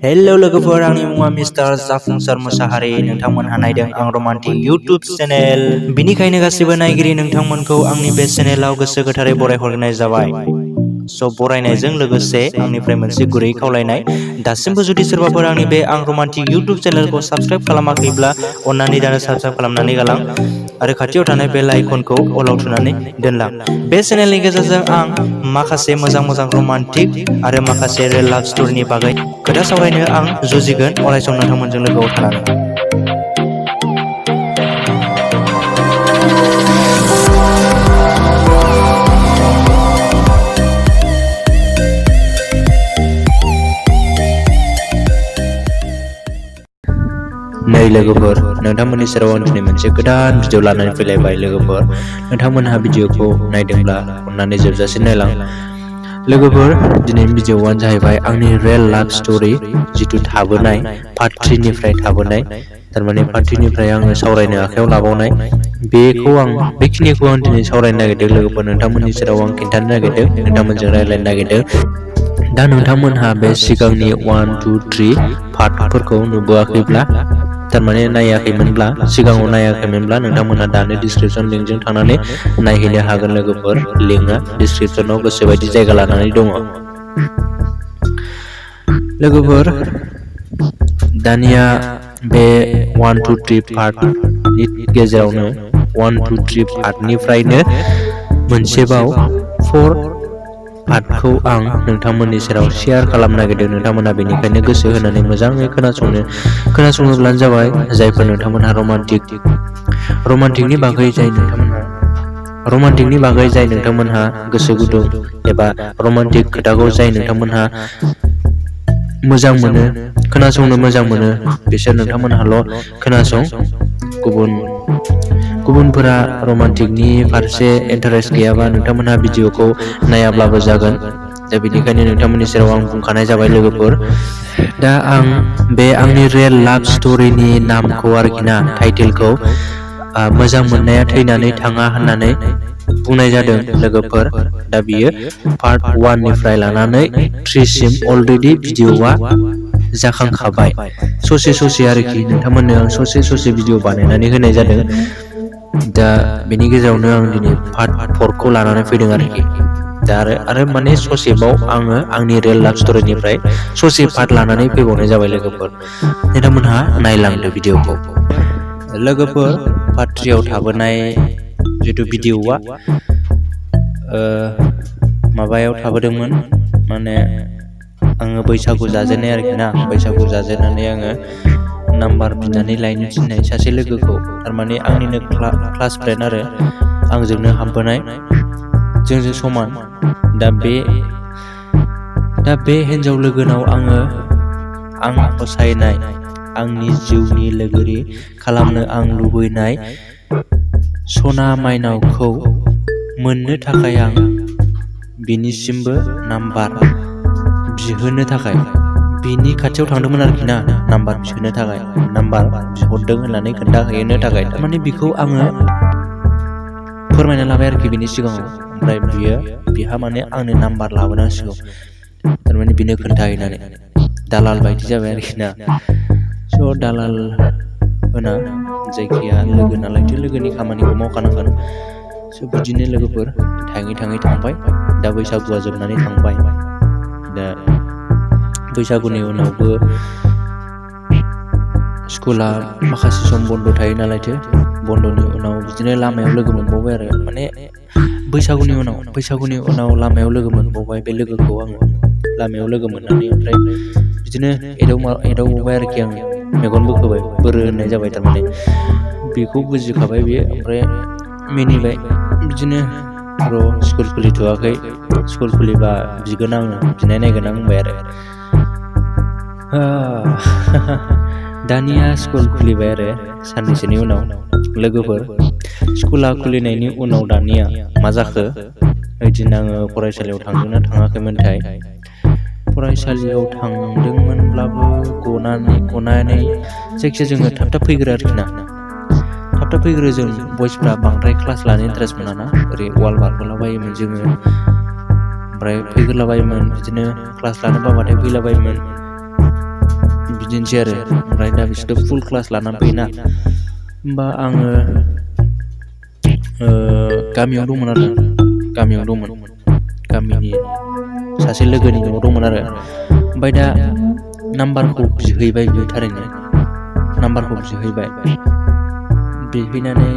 Hello लोगोफोर, आंनि मुङा मिस्टार जाफुंसार मुसाहारि। नोंथांमोनहा नायदों आं रमान्टिक इउटुब चेनेल। बिनिखायनो गासिबो नायगिरि नोंथांमोनखौ आंनि बे चेनेलाव गोसो गोथारै बरायहरनाय जाबाय। बरायनायजों लोगोसे आंनिफ्राय मोनसे गुरै खावलायनाय, दासिमबो जुदि सोरबाफोर आंनि बे आं रमान्टिक इउटुब चेनेलखौ साबस्क्राइब खालामाखैब्ला अन्नानै दानो साबस्क्राइब खालामनानै गालां आरो खाथियाव थानाय बेल आइकनखौ अलाव थुनानै दोनलां। बे चेनेलनि गेजेरजों आं माखासे मोजां रमान्टिक आरो माखासे रियेल लाभ स्ट'रिनि बागै खोथा सावरायनो आं जुजिगोन अरायसम नोंथांमोनजों लोगोआव थानानै। नै लोगोफोर, नोंथांमोननि सेराव आं दिनै मोनसे गोदान भिडिअ लानानै फैलायबाय। लोगोफोर, नोंथांमोनहा भिडिअखौ नायदोंब्ला अन्नानै जोबजासिम नायलां। लोगोफोर, दिनैनि भिडिअआनो जाहैबाय आंनि रियेल लाभ स्ट'रि, जिथु थाबोनाय पार्ट 3 निफ्राय थाबोनाय, थारमाने पार्ट 2 निफ्राय आङो सावरायनो आखायाव लाबावनाय। बेखिनिखौ आं दिनै सावरायनो नागिरदों लोगोफोर, नोंथांमोननि सेराव आं खिन्थानो नागिरदों, नोंथांमोनजों रायज्लायनो नागिरदों। दा नोंथांमोनहा बे सिगांनि 1, 2, 3 पार्टफोरखौ नुबोआखैब्ला, थारमाने नायाखैमोनब्ला, सिगाङाव नायाखैमोनब्ला नोंथांमोनहा दानो डिसक्रिपशन लिंकजों थांनानै नायहैनो हागोन लोगोफोर। लिंकआ डिसक्रिपशनाव गोसोबायदि जायगा लानानै दङ। लोगोफोर, दानिया बे 1, 2, 3 पार्टनि गेजेरावनो 1, 2, 3 पार्टनिफ्रायनो मोनसेबाव 4 पार्टखौ आं नोंथांमोननि सेराव शेयार खालामनो नागिरदों। नोंथांमोनहा बेनिखायनो गोसो होनानै मोजाङै खोनासङोब्लानो जाबाय। जायफोर नोंथांमोनहा रमान्टिकनि बागै जाय नोंथांमोनहा गोसो गुदुं, एबा रमान्टिक खोथाखौ जाय नोंथांमोनहा मोजां मोनो, खोनासंनो मोजां मोनो, बिसोर नोंथांमोनहाल' खोनासं। गुबुनफोरा रमान्टिकनि फारसे इन्टारेस्ट गैयाबा नोंथांमोनहा भिडिअखौ नायाब्लाबो जागोन। दा बेनिखायनो नोंथांमोननि सेराव आं बुंखानाय जाबाय लोगोफोर। दा आं बे आंनि रियेल लाभ स्ट'रिनि नामखौ आरोखि ना, टाइटेलखौ मोजां मोननाया थैनानै थाङा होननानै बुंनाय जादों लोगोफोर। दा बियो पार्ट 1 निफ्राय लानानै 3 सिम अलरेडि भिडिअआ जाखांखाबाय। ससे आरोखि, नोंथांमोननो आं ससे भिडिअ बानायनानै होनाय जादों। दा बेनि गेजेरावनो आं दिनै पार्ट 4 खौ लानानै फैदों आरोखि। दा आरो माने ससेबाव आङो आंनि रियेल लाभ स्ट'रिनिफ्राय ससे पार्ट लानानै फैबावनाय जाबाय लोगोफोर। नोंथांमोनहा नायलांदो भिडिअखौ। लोगोफोर, पार्ट 3 आव थाबोनाय जिथु भिडिअआ माबायाव थाबोदोंमोन, माने आङो बैसागु जाजेननाय आरोखि ना। बैसागु जाजेननानै आङो नाम्बार बिनानै लायनो थिननाय सासे लोगोखौ, थारमाने आंनिनो क्लास फ्रेन्ड आरो आंजोंनो हाबबोनाय, जोंजों समान। दा बे हिन्जाव लोगोनाव आं फसायनाय, आंनि जिउनि लोगोरि खालामनो आं लुबैनाय सना माइनावखौ मोननो थाखाय आं बिनिसिमबो नाम्बार बिहोनो थाखाय बिनि खाथियाव थांदोंमोन आरोखि ना। नाम्बार बिहोनो थाखाय, नाम्बार बिहरदों होननानै खोन्थाहैनो थाखाय, थारमाने बिखौ आङो फोरमायना लाबाय आरोखि बिनि सिगाङाव। ओमफ्राय बिहा माने आंनो नाम्बार लाबोनांसिगौ, थारमाने बिनो खोन्थाहैनानै। दालाल बायदि जाबाय आरोखि ना। दालाल होना, जायखिया लोगो नालायथो लोगोनि खामानिखौ मावखानांगोन। बिदिनो लोगोफोर थाङै थांबाय। दा बैसागुआ जोबनानै थांबाय। दा बैसागुनि उनावबो स्कुला माखासे सम बन्द' थायो नालायथो। बन्द'नि उनाव बिदिनो लामायाव लोगो मोनबावबाय आरो, माने बैसागुनि उनाव लामायाव लोगो मोनबावबाय। बे लोगोखौ आङो लामायाव लोगो मोननानै ओमफ्राय बिदिनो एदावबावबाय आरोखि आङो। मेगन बोखोबाय, बोरो होननाय जाबाय थारमाने। बेखौ बुजिखाबाय बियो, ओमफ्राय मिनिबाय। बिदिनो स्कुल खुलिथ'वाखै, स्कुल खुलिबा बिगोन आङो, बिनाय नायगोन आं होनबाय आरो। दानिया स्कुल खुलिबाय आरो साननैसोनि उनाव। लोगोफोर, स्कुला खुलिनायनि उनाव दानिया मा जाखो, ओइदिन आङो फरायसालियाव थांदोंना थाङाखैमोनथाय। फरायसालियाव थांदोंमोनब्लाबो गनानै जायखिया जोङो थाब फैग्रो आरोखि ना। थाब फैग्रो। जों बयसफ्रा बांद्राय क्लास लानो इन्टारेस्ट मोनाना, ओरै वाल बारबोलाबायोमोन जोङो। ओमफ्राय फैग्रोलाबायोमोन बिदिनो क्लास लानो बाबाथाय फैलाबायोमोन बिदिनोसै आरो। ओमफ्राय दा बिसोरो फुल क्लास लानानै फैयोना होमबा आङो गामियाव दंमोन आरो गामिनि सासे लोगोनि न'आव दंमोन आरो। ओमफ्राय दा नाम्बारखौ बिहैबाय बियो थारैनो नाम्बारखौ बिहैनानै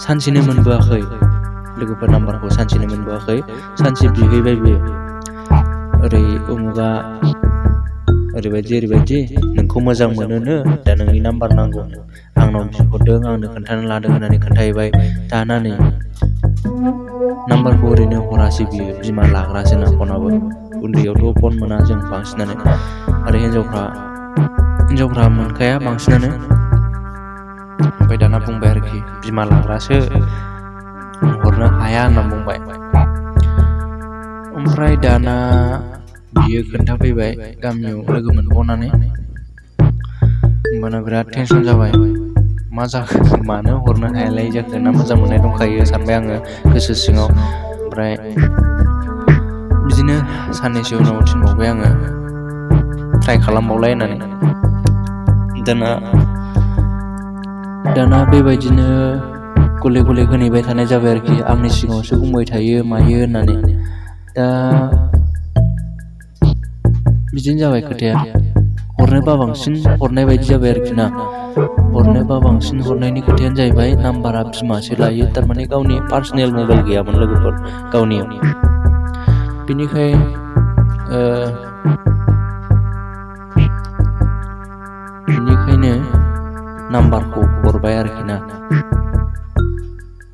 सानसेनो मोनबोआखै लोगोफोर नाम्बारखौ सानसेनो मोनबोआखै। सानसे बिहैबाय बियो ओरै उमुगा ओरैबायदि नोंखौ मोजां मोनोनो दा नोंनि नाम्बार नांगौ आंनाव बिहरदों आंनो खोन्थानो लादों होननानै खोन्थाहैबाय। दाना नै नाम्बारखौ ओरैनो हरासै बियो बिमा लाग्रासो ना फनाबो उन्दैयावथ' फन मोना जों बांसिनानो आरो हिनजावफ्रा मोनखाया बांसिनानो। ओमफ्राय दाना बुंबाय आरोखि बिमा लाग्रासो हरनो हाया होनना बुंबाय। ओमफ्राय दाना बियो खोन्थाफैबाय गामियाव लोगो मोनबावनानै होमबाना बिराद टेनसन जाबाय मा जाखो मानो हरनो हायालाय जाखो ना मोजां मोननाय दंखायो सानबाय आङो गोसो सिङाव। ओमफ्राय बिदिनो साननैसो उनाव थिनबावबाय आङो ट्राइ खालामबावलाय होननानै। दाना बेबायदिनो गले होनेबाय थानाय जाबाय आरोखि आंनि सिगाङावसो बुंबाय थायो मायो होननानै। दा बिदिनो जाबाय खोथाया हरनोबा बांसिन हरनाय बायदि जाबाय आरोखि ना। हरनोबा बांसिन हरनायनि खोथायानो जाहैबाय नाम्बारा बिमासो लायो थारमाने गावनि पार्सनेल मबाइल गैयामोन लोगोफोर गावनियाव। बिनिखायनो नाम्बारखौ हरबाय आरोखि ना।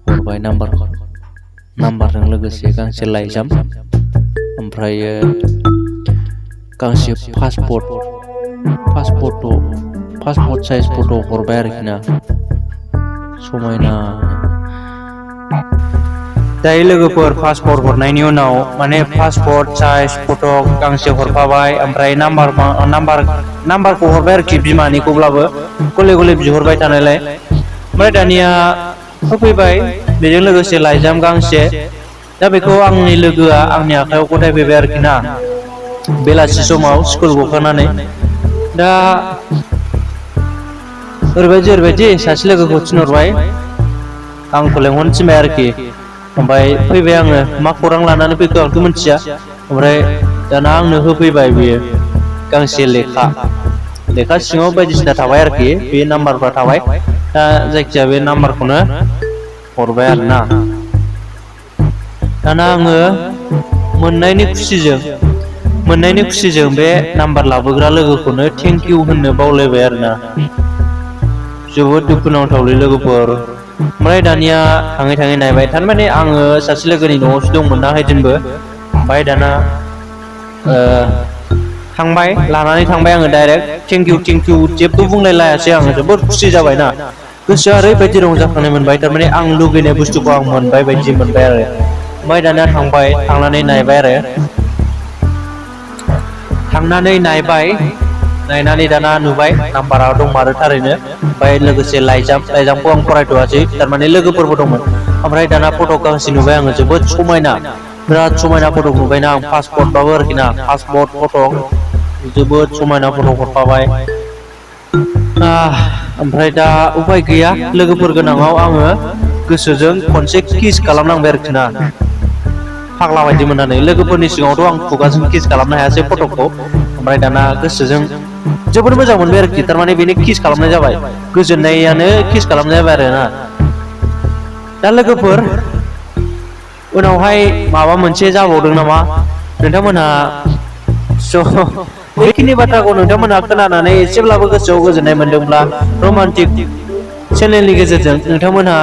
हरबाय नाम्बारजों लोगोसे गांसे लाइजाम ओमफ्रायो गांसे पासपर्ट साइज फट' हरबाय आरोखि ना समायना। दायो लोगोफोर पासपर्ट हरनायनि उनाव माने पासपर्ट साइज फट' गांसे हरफाबाय ओमफ्राय नाम्बारखौ हरबाय आरोखि बिमानिखौब्लाबो गले बिहरबाय थानायलाय। ओमफ्राय दानिया होफैबाय बेजों लोगोसे लाइजाम गांसे। दा बेखौ आंनि लोगोआ आंनि आखायाव गथायफैबाय आरोखि ना बेलासि समाव स्कुल गखांनानै। दा ओरैबायदि सासे लोगोखौ थिनहरबाय आंखौ लेंहरनो थिनबाय आरोखि। ओमफ्राय फैबाय आङो मा खौरां लानानै फैखो आंथ' मिथिया। ओमफ्राय दाना आंनो होफैबाय बियो गांसे लेखा सिङाव बायदिसिना थाबाय आरोखि बे नाम्बारफ्रा थाबाय। दा जायखिजाया बे नाम्बारखौनो हरबाय आरोना। दाना आङो मोननायनि खुसिजों बे नाम्बार लाबोग्रा लोगोखौनो थेंक इउ होननो बावलायबाय आरोना। जोबोद दुखुनांथावलै लोगोफोर। ओमफ्राय दानिया थाङै नायबाय थारमाने आङो सासे लोगोनि न'आवसो दंमोन ना हैदिनबो। ओमफ्राय दाना लानानै थांबाय आङो डाइरेक्ट थेंक इउ जेबो बुंलायलायासै आङो जोबोद खुसि जाबायना गोसोआ ओरैबायदि रंजाखांनाय मोनबाय थारमाने आं लुगैनाय बुस्थुखौ आं मोनबाय बायदि मोनबाय आरो। ओमफ्राय दानिया थांनानै नायबाय आरो नायनानै दाना नुबाय नाम्बारा दंमारो थारैनो। ओमफ्राय लोगोसे लाइजामखौ आं फरायथ'वासै थारमाने लोगोफोरबो दंमोन। ओमफ्राय दाना फट' गांसे नुबाय आङो जोबोद समायना बिराद समायना फट' नुबायना आं पासपर्टबाबो आरोखि ना पासपर्ट फट' जोबोद समायना फट' हरफाबाय। ओमफ्राय दा उफाय गैया लोगोफोर गोनाङाव आङो गोसोजों खनसे किस खालामनांबाय आरोखि ना फाग्ला बायदि मोननानै। लोगोफोरनि सिगाङावथ' आं खुगाजों किस खालामनो हायासै फट'खौ। ओमफ्राय दाना गोसोजों जोबोद मोजां मोनबाय आरोखि थारमाने बेनो किस खालामनाय जाबाय गोजोननायानो किस खालामनाय जाबाय आरोना। दा लोगोफोर उनावहाय माबा मोनसे जाबावदों नामा नोंथांमोनहा बेखिनि बाथ्राखौ नोंथांमोनहा खोनानानै एसेब्लाबो गोसोआव गोजोननाय मोनदोंब्ला रमान्टिक चेनेलनि गेजेरजों नोंथांमोनहा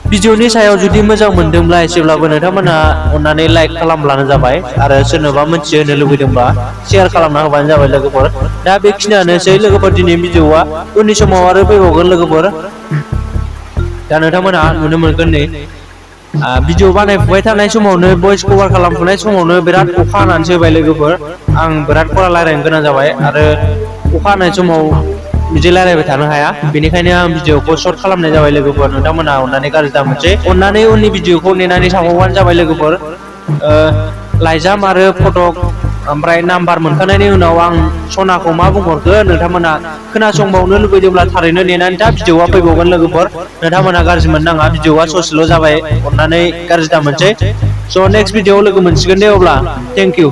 भिडिअनि सायाव जुदि मोजां मोनदोंब्ला एसेब्लाबो नोंथांमोनहा अननानै लाइक खालामब्लानो जाबाय आरो सोरनोबा मोनथिहोनो लुबैदोंबा शेयार खालामना होबानो जाबाय लोगोफोर। दा बेखिनियानोसै लोगोफोर दिनै भिडिअआ उननि समाव आरो फैबावगोन लोगोफोर। दा नोंथांमोनहा नुनो मोनगोन नै भिडिअ बानायफुबाय थानाय समावनो भइस कभार खालामफुनाय समावनो बिराद अखा हानानैसो होबाय लोगोफोर। आं बिराद खरा रायज्लायनो गोनां जाबाय आरो अखा हानाय समाव बिदि रायज्लायबाय थानो हाया बेनिखायनो आं भिडिअखौ सर्ट खालामनाय जाबाय लोगोफोर। नोंथांमोनहा अननानै गाज्रि दामोनसै अननानै उननि भिडिअखौ नेनानै थाबावबानो जाबाय लोगोफोर। लाइजाम आरो फटक ओमफ्राय नाम्बार मोनखांनायनि उनाव आं सनाखौ मा बुंहरखो नोंथांमोना खोनासंबावनो लुबैदोंब्ला थारैनो नेनानै था भिडिअआ फैबावगोन लोगोफोर नोंथांमोना गाज्रि मोननाङा भिडिअआ ससेल' जाबाय अननानै गाज्रि दा मोनसै स' नेक्स्ट भिडिअआव लोगो मोनसिगोन दे अब्ला थेंक इउ